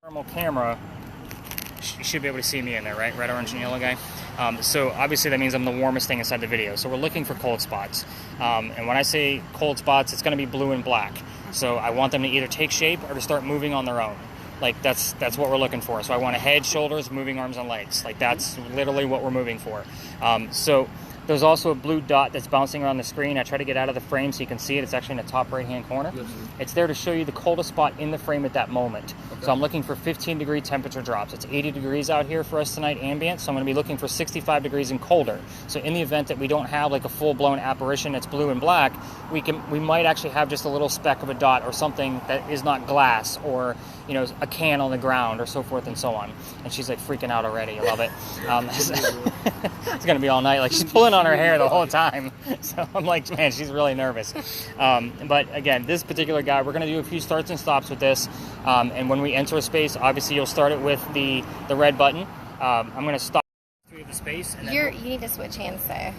Thermal camera, you should be able to see me in there, right? Red, orange, and yellow guy. So obviously that means I'm the warmest thing inside the video. So we're looking for cold spots. And when I say cold spots, it's going to be blue and black. So I want them to either take shape or to start moving on their own. Like that's what we're looking for. So I want a head, shoulders, moving arms and legs. Like that's literally what we're moving for. So there's also a blue dot that's bouncing around the screen. I try to get out of the frame so you can see it. It's actually in the top right-hand corner. Yes. It's there to show you the coldest spot in the frame at that moment. Okay. So I'm looking for 15-degree temperature drops. It's 80 degrees out here for us tonight, ambient, so I'm going to be looking for 65 degrees and colder. So in the event that we don't have like a full-blown apparition that's blue and black, we might actually have just a little speck of a dot or something that is not glass or, you know, a can on the ground or so forth and so on. And she's like freaking out already. I love it. It's going to be all night. Like she's pulling on her hair the whole time. So I'm like, man, she's really nervous. But again, this particular guy, we're going to do a few starts and stops with this. And when we enter a space, obviously you'll start it with the red button. I'm going to stop through the space. And then you need to switch hands, though.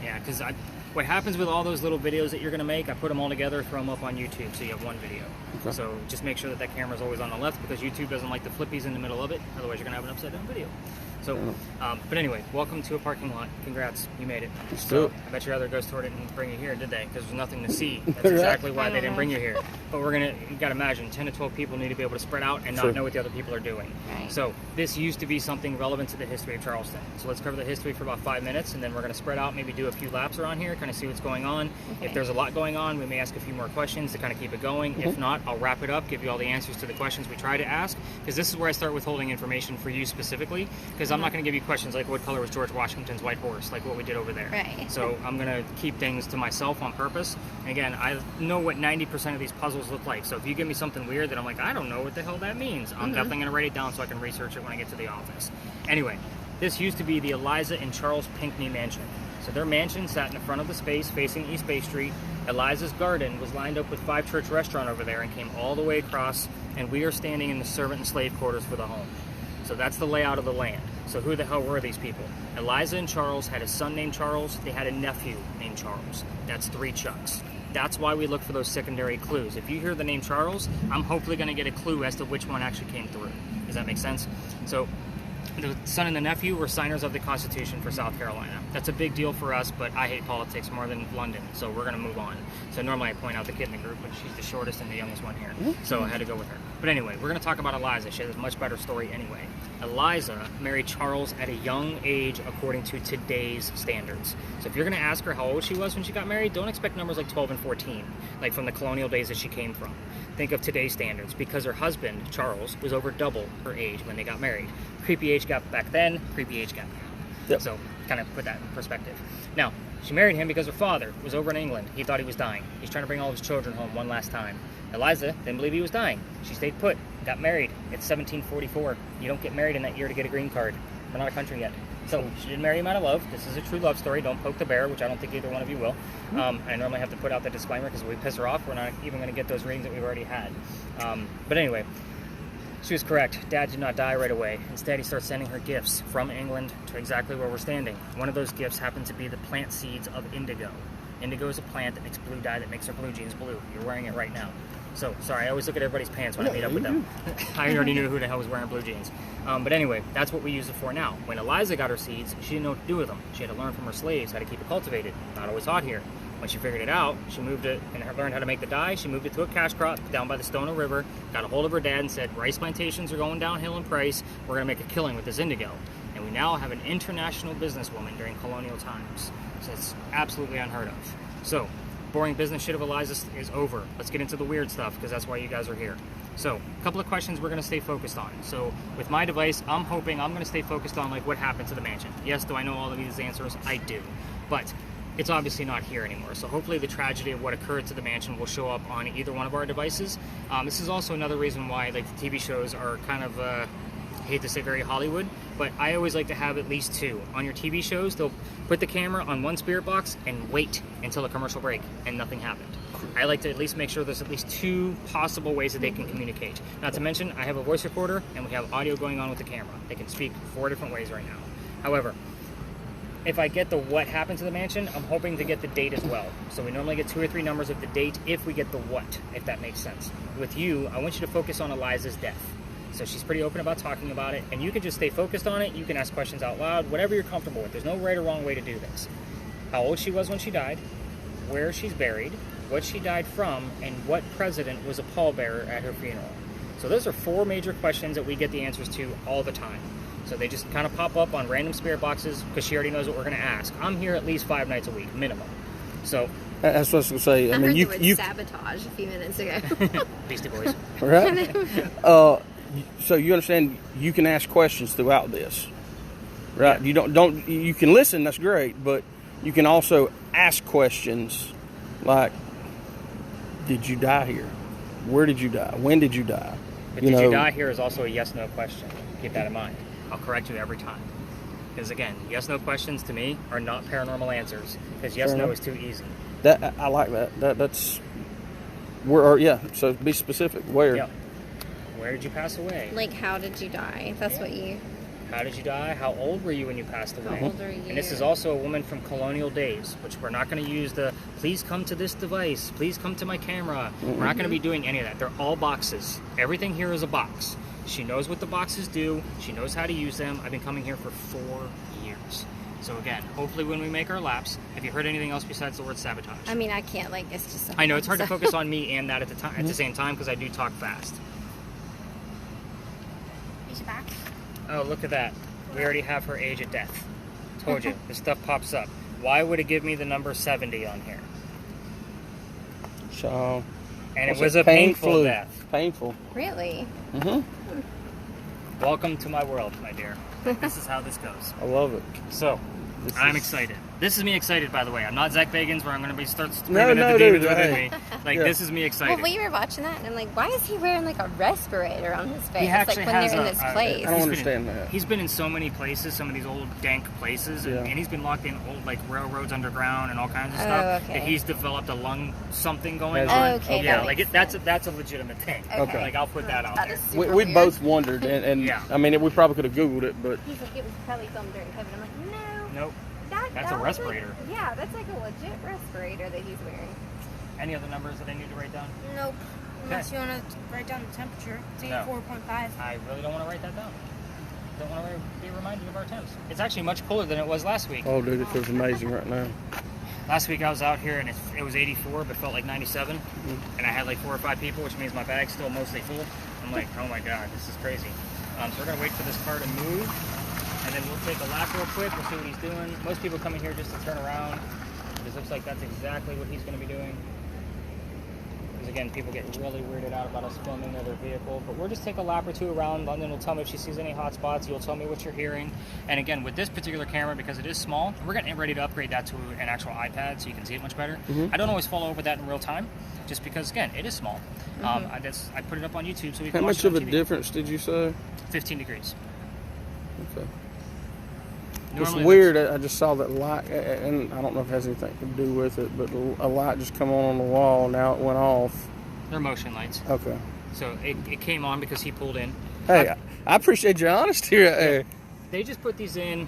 Yeah, because what happens with all those little videos that you're going to make, I put them all together, throw them up on YouTube so you have one video. Okay. So just make sure that camera's always on the left because YouTube doesn't like the flippies in the middle of it. Otherwise, you're going to have an upside down video. So, but anyway, welcome to a parking lot. Congrats, you made it. So I bet your other goes toward it and bring you here, did they? Because there's nothing to see. That's exactly why they didn't bring you here. But you got to imagine, 10 to 12 people need to be able to spread out and not know what the other people are doing. Right. So this used to be something relevant to the history of Charleston. So let's cover the history for about 5 minutes, and then we're going to spread out, maybe do a few laps around here, kind of see what's going on. Okay. If there's a lot going on, we may ask a few more questions to kind of keep it going. If not, I'll wrap it up, give you all the answers to the questions we try to ask, because this is where I start withholding information for you specifically, because I'm not going to give you questions like what color was George Washington's white horse, like what we did over there. Right. So I'm going to keep things to myself on purpose. And again, I know what 90% of these puzzles look like. So if you give me something weird that I'm like, I don't know what the hell that means, I'm definitely going to write it down so I can research it when I get to the office. Anyway, this used to be the Eliza and Charles Pinckney mansion. So their mansion sat in the front of the space facing East Bay Street. Eliza's garden was lined up with Five Church Restaurant over there and came all the way across, and we are standing in the servant and slave quarters for the home. So that's the layout of the land. So who the hell were these people? Eliza and Charles had a son named Charles. They had a nephew named Charles. That's 3 Chucks. That's why we look for those secondary clues. If you hear the name Charles, I'm hopefully going to get a clue as to which one actually came through. Does that make sense? So the son and the nephew were signers of the Constitution for South Carolina. That's a big deal for us, but I hate politics more than London, so we're going to move on. So normally I point out the kid in the group, but she's the shortest and the youngest one here, so I had to go with her. But anyway, we're going to talk about Eliza. She has a much better story anyway. Eliza married Charles at a young age according to today's standards. So if you're going to ask her how old she was when she got married, don't expect numbers like 12 and 14, like from the colonial days that she came from. Think of today's standards, because her husband, Charles, was over double her age when they got married. Creepy age gap back then, creepy age gap now. Yep. So kind of put that in perspective. Now, she married him because her father was over in England. He thought he was dying. He's trying to bring all of his children home one last time. Eliza didn't believe he was dying. She stayed put, got married. It's 1744. You don't get married in that year to get a green card. We're not a country yet. So she didn't marry him out of love. This is a true love story. Don't poke the bear, which I don't think either one of you will. I normally have to put out the disclaimer because if we piss her off, we're not even going to get those readings that we've already had. But anyway, she was correct. Dad did not die right away. Instead, he starts sending her gifts from England to exactly where we're standing. One of those gifts happened to be the plant seeds of indigo. Indigo is a plant that makes blue dye that makes her blue jeans blue. You're wearing it right now. So, sorry, I always look at everybody's pants when I meet up with them. I already knew who the hell was wearing blue jeans. But anyway, that's what we use it for now. When Eliza got her seeds, she didn't know what to do with them. She had to learn from her slaves how to keep it cultivated. Not always hot here. When she figured it out, she moved it and learned how to make the dye. She moved it to a cash crop down by the Stono River, got a hold of her dad and said, rice plantations are going downhill in price. We're going to make a killing with this indigo. And we now have an international businesswoman during colonial times. So it's absolutely unheard of. So, boring business shit of Eliza is over. Let's get into the weird stuff, because that's why you guys are here. So, a couple of questions we're going to stay focused on. So, with my device, I'm hoping I'm going to stay focused on like what happened to the mansion. Yes, do I know all of these answers? I do. But it's obviously not here anymore. So hopefully the tragedy of what occurred to the mansion will show up on either one of our devices. This is also another reason why like the TV shows are kind of, I hate to say very Hollywood, but I always like to have at least 2. On your TV shows, they'll put the camera on one spirit box and wait until a commercial break and nothing happened. I like to at least make sure there's at least 2 possible ways that they can communicate. Not to mention, I have a voice recorder and we have audio going on with the camera. They can speak 4 different ways right now. However, if I get the what happened to the mansion, I'm hoping to get the date as well. So we normally get 2 or 3 numbers of the date if we get the what, if that makes sense. With you, I want you to focus on Eliza's death. So she's pretty open about talking about it, and you can just stay focused on it. You can ask questions out loud, whatever you're comfortable with. There's no right or wrong way to do this. How old she was when she died, where she's buried, what she died from, and what president was a pallbearer at her funeral. So those are 4 major questions that we get the answers to all the time. So they just kind of pop up on random spirit boxes because she already knows what we're going to ask. I'm here at least 5 nights a week, minimum. So that's what I was going to say. I mean, you sabotage a few minutes ago. Beastie Boys. Right? So you understand you can ask questions throughout this, right? Yeah. You can listen. That's great, but you can also ask questions like, "Did you die here? Where did you die? When did you die?" But did you die here is also a yes/no question. Keep that in mind. I'll correct you every time. Because again, yes/no questions to me are not paranormal answers. Because yes/no is too easy. That I like that. That's where. So be specific. Where? Yep. Where did you pass away? Like, how did you die? That's what you... How did you die? How old were you when you passed away? How old are you? And this is also a woman from colonial days, which we're not going to use the, please come to this device, please come to my camera. Mm-hmm. We're not going to be doing any of that. They're all boxes. Everything here is a box. She knows what the boxes do. She knows how to use them. I've been coming here for 4 years. So again, hopefully when we make our laps, have you heard anything else besides the word sabotage? I mean, I can't, like, it's just... I know, it's hard to focus on me and that at the same time because I do talk fast. Is she back? Oh, look at that. We already have her age at death. Told you, this stuff pops up. Why would it give me the number 70 on here? So... And it was a painful death. Painful. Really? Mm-hmm. Welcome to my world, my dear. This is how this goes. I love it. So, I'm excited. This is me excited, by the way. I'm not Zach Bagans, where I'm going to start screaming at the demons within me. Like, this is me excited. Well, we were watching that, and I'm like, why is he wearing, like, a respirator on his face? He actually like, when has they're in this place. I don't understand that. He's been in so many places, some of these old dank places, and he's been locked in old, like, railroads underground and all kinds of stuff. Okay. That he's developed a lung something going on. Okay, yeah, like, that's a legitimate thing. Okay. Like, I'll put that out there. We both wondered, and I mean, we probably could have Googled it, but... He's like, it was probably filmed during COVID. I'm like, no. Nope. That's a respirator. Like, yeah, that's like a legit respirator that he's wearing. Any other numbers that I need to write down? Nope. Unless you want to write down the temperature. It's 84.5. I really don't want to write that down. Don't want to be reminded of our temps. It's actually much cooler than it was last week. Oh, dude, it feels amazing right now. Last week I was out here and it was 84, but felt like 97. And I had like 4 or 5 people, which means my bag's still mostly full. I'm like, oh my God, this is crazy. So we're going to wait for this car to move. And then we'll take a lap real quick. We'll see what he's doing. Most people come in here just to turn around. This looks like that's exactly what he's going to be doing. Because again, people get really weirded out about us filming their vehicle. But we'll just take a lap or 2 around. London will tell me if she sees any hot spots. You'll tell me what you're hearing. And again, with this particular camera, because it is small, we're getting ready to upgrade that to an actual iPad so you can see it much better. I don't always follow up with that in real time, just because, again, it is small. I put it up on YouTube so we can watch it on TV. How much of a difference did you say? 15 degrees. Okay. Normally it's weird. I just saw that light, and I don't know if it has anything to do with it, but a light just come on the wall, and now it went off. They're motion lights. Okay. So it came on because he pulled in. Hey, I appreciate your honesty. Hey. They just put these in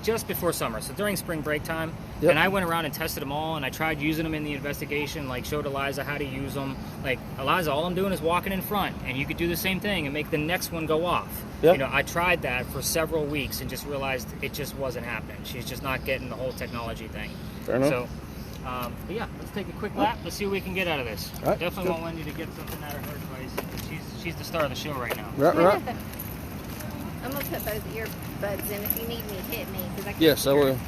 just before summer, so during spring break time. Yep. And I went around and tested them all, and I tried using them in the investigation, like showed Eliza how to use them. Like, Eliza, all I'm doing is walking in front, and you could do the same thing and make the next one go off. Yep. You know, I tried that for several weeks and just realized it just wasn't happening. She's just not getting the whole technology thing. Fair enough. So, but yeah, let's take a quick lap. Let's see what we can get out of this. Right, definitely want Wendy to get something out of her device. She's the star of the show right now. Right. I'm going to put both earbuds in. If you need me, hit me. Yes, I will.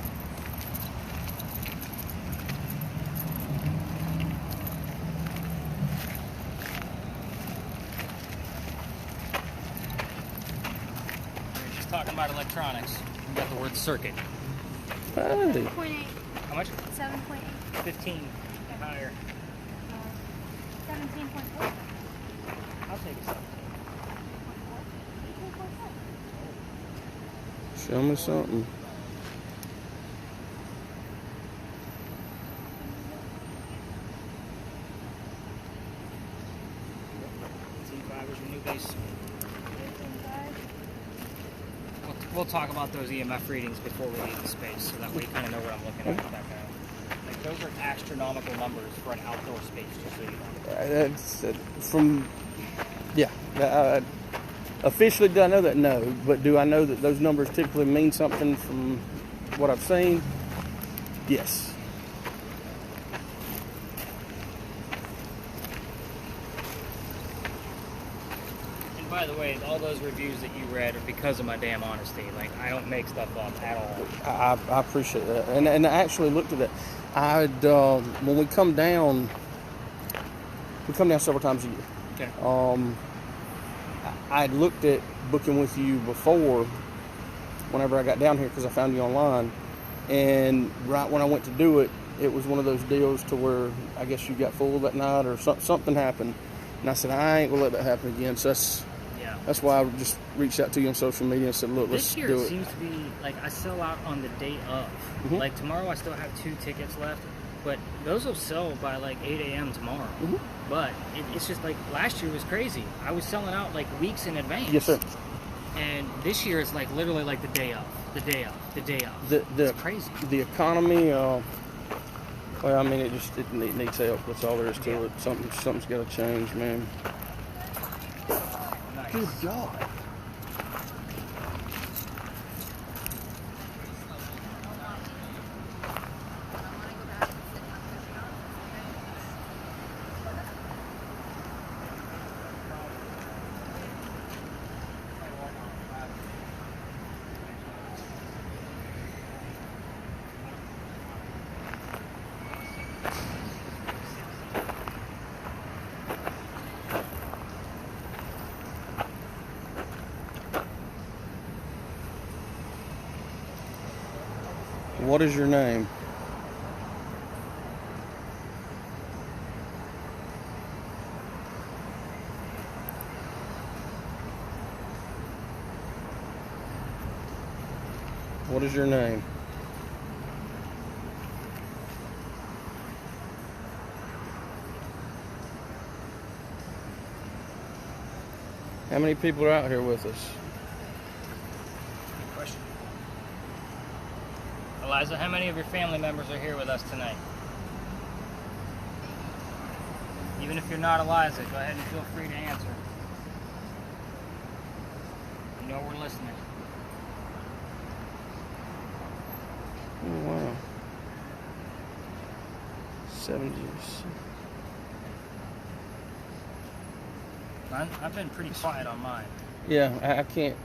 She's talking about electronics. We got the word circuit. Hey. 7.8. How much? 7.8. 15 and higher. 17.4. I'll take it. Show me something. T5 is your new base. we'll talk about those EMF readings before we leave the space, so that way you kind of know what I'm looking at in the background. Like, those are astronomical numbers for an outdoor space, just so you know. That's from, yeah. Officially, do I know that? No. But do I know that those numbers typically mean something from what I've seen? Yes. And by the way, all those reviews that you read are because of my damn honesty. Like, I don't make stuff up at all. I appreciate that. And I actually looked at that. When we come down several times a year. Okay. I looked at booking with you before, whenever I got down here, because I found you online. And right when I went to do it, it was one of those deals to where I guess you got full that night or something happened. And I said, I ain't gonna let that happen again. So that's why I just reached out to you on social media and said, look, let's this year do it it. seems to be like I sell out on the day of. Mhm. Like tomorrow, I still have 2 tickets left, but those will sell by like 8 a.m. tomorrow. Mhm. But it's just like last year was crazy. I was selling out like weeks in advance. Yes, sir. And this year it's like literally like the day of, the day of, the day of. It's crazy. The economy, well, I mean, it needs help. That's all there is to Yeah. it. Something's got to change, man. Nice. Good God. What is your name? What is your name? How many people are out here with us? Good question. Eliza, how many of your family members are here with us tonight? Even if you're not Eliza, go ahead and feel free to answer. You know we're listening. Oh, wow. 70s. I've been pretty quiet on mine. Yeah, I can't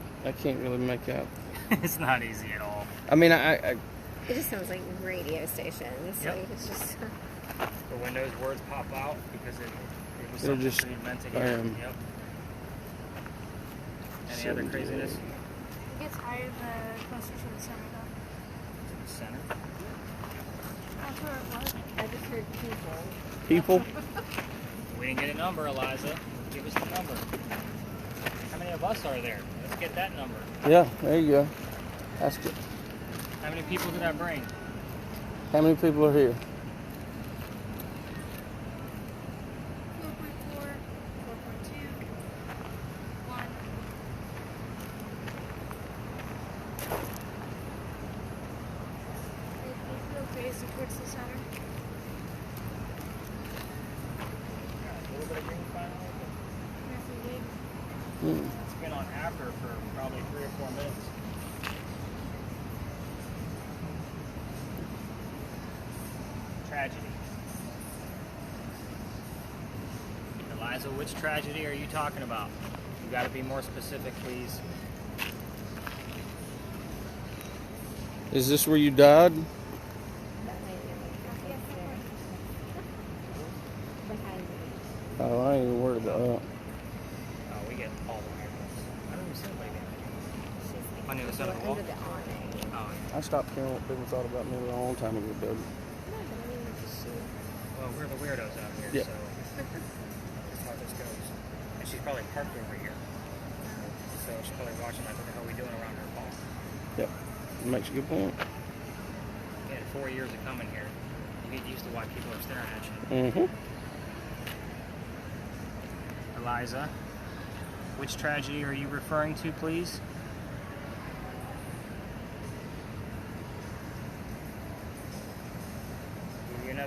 really make out. It's not easy at all. I mean, It just sounds like radio stations. Yep. Like it's just. The Windows words pop out because it was It'll something just we meant to hear. spam. Yep. Any other craziness? It's higher the closer to the center, though. To the center. That's where it was. I just heard people. people. We didn't get a number, Eliza. Give us the number. How many of us are there? Let's get that number. Yeah, there you go. That's good. How many people did I bring? How many people are here? 4.4, 4.2, 1. It'll face towards the center. A little bit of green finally. Hmm. It's been on after for probably 3 or 4 minutes. Tragedy. Eliza, which tragedy are you talking about? You got to be more specific, please. Is this where you died? That might be like behind me. Oh, I ain't even worried about that. Oh, we get all the weird ones. I don't even see anybody She's like On the other side of the under wall? the awning. Oh, I stopped caring what people thought about me a long time ago, Doug. No, but I mean, well, we're the weirdos out here, Yeah. so that's how this goes. And she's probably parked over here. So she's probably watching like, what the hell are we doing around her car? Yep. Makes a good point. You had 4 years of coming here. You get used to why people are staring at you. Mm-hmm. Eliza, which tragedy are you referring to, please?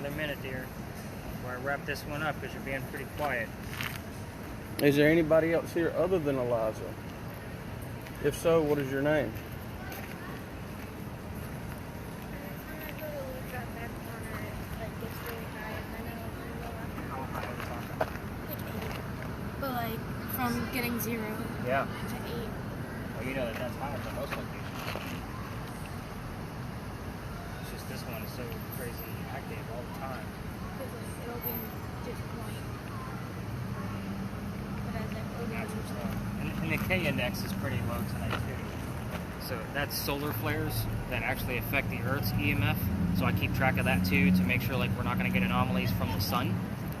another minute, dear. Before I wrap this one up, because you're being pretty quiet. Is there anybody else here other than Eliza? If so, what is your name? How high are we talking? But like from getting 0 Yeah. to 8. Well, you know that's higher than most locations. It's just this one is so crazy active all the time. Because like, it'll be just point. But as it goes Natural stuff. And the K index is pretty low tonight too. So that's solar flares that actually affect the Earth's EMF. So I keep track of that too to make sure like we're not going to get anomalies from the sun,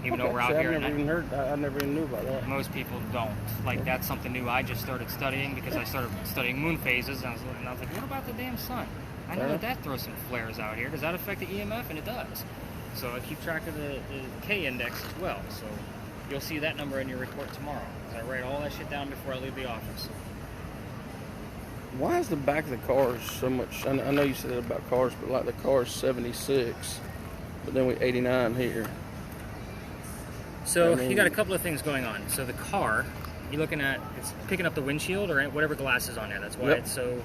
even though we're out See, here. I've at never night. even heard. I never even knew about that. Most people don't. Like that's something new I just started studying because I started studying moon phases and I was like, what about the damn sun? I know that throws some flares out here. Does that affect the EMF? And it does. So I keep track of the K index as well. So you'll see that number in your report tomorrow. 'Cause I write all that shit down before I leave the office. Why is the back of the cars so much? I know you said it about cars, but like the car's 76, but then we 89 here. So I mean- you got a couple of things going on. So the car, you're looking at, it's picking up the windshield or whatever glass is on there. That's why Yep. it's so,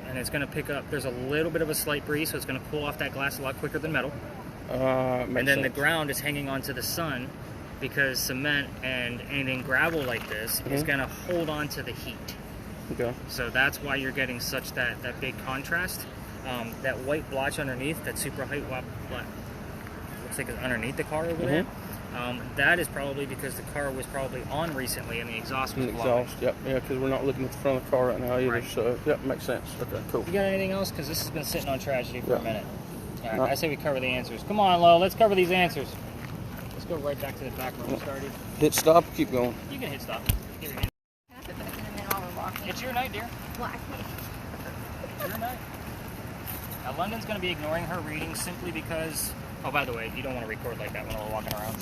and it's going to pick up, there's a little bit of a slight breeze, so it's going to pull off that glass a lot quicker than metal. And then the ground is hanging onto the sun because cement and anything gravel like this is going to hold on to the heat. Okay. So that's why you're getting such that big contrast. That white blotch underneath, that super white black, looks like it's underneath the car over there. That is probably because the car was probably on recently and the exhaust was And blowing. exhaust. Yep. Yeah, because we're not looking at the front of the car right now either. Right. So yep, makes sense. Okay, cool. You got anything else? Because this has been sitting on tragedy for a Yeah. minute. All right, No. I say we cover the answers. Come on, Lo, let's cover these answers. Let's go right back to the back where we started. Hit stop. Keep going. You can hit stop. Give your hand. Can I put both of them in while we're walking? It's your night, dear. Well, I can't. It's your night. Now, London's going to be ignoring her readings simply because... Oh, by the way, you don't want to record like that when we're walking around.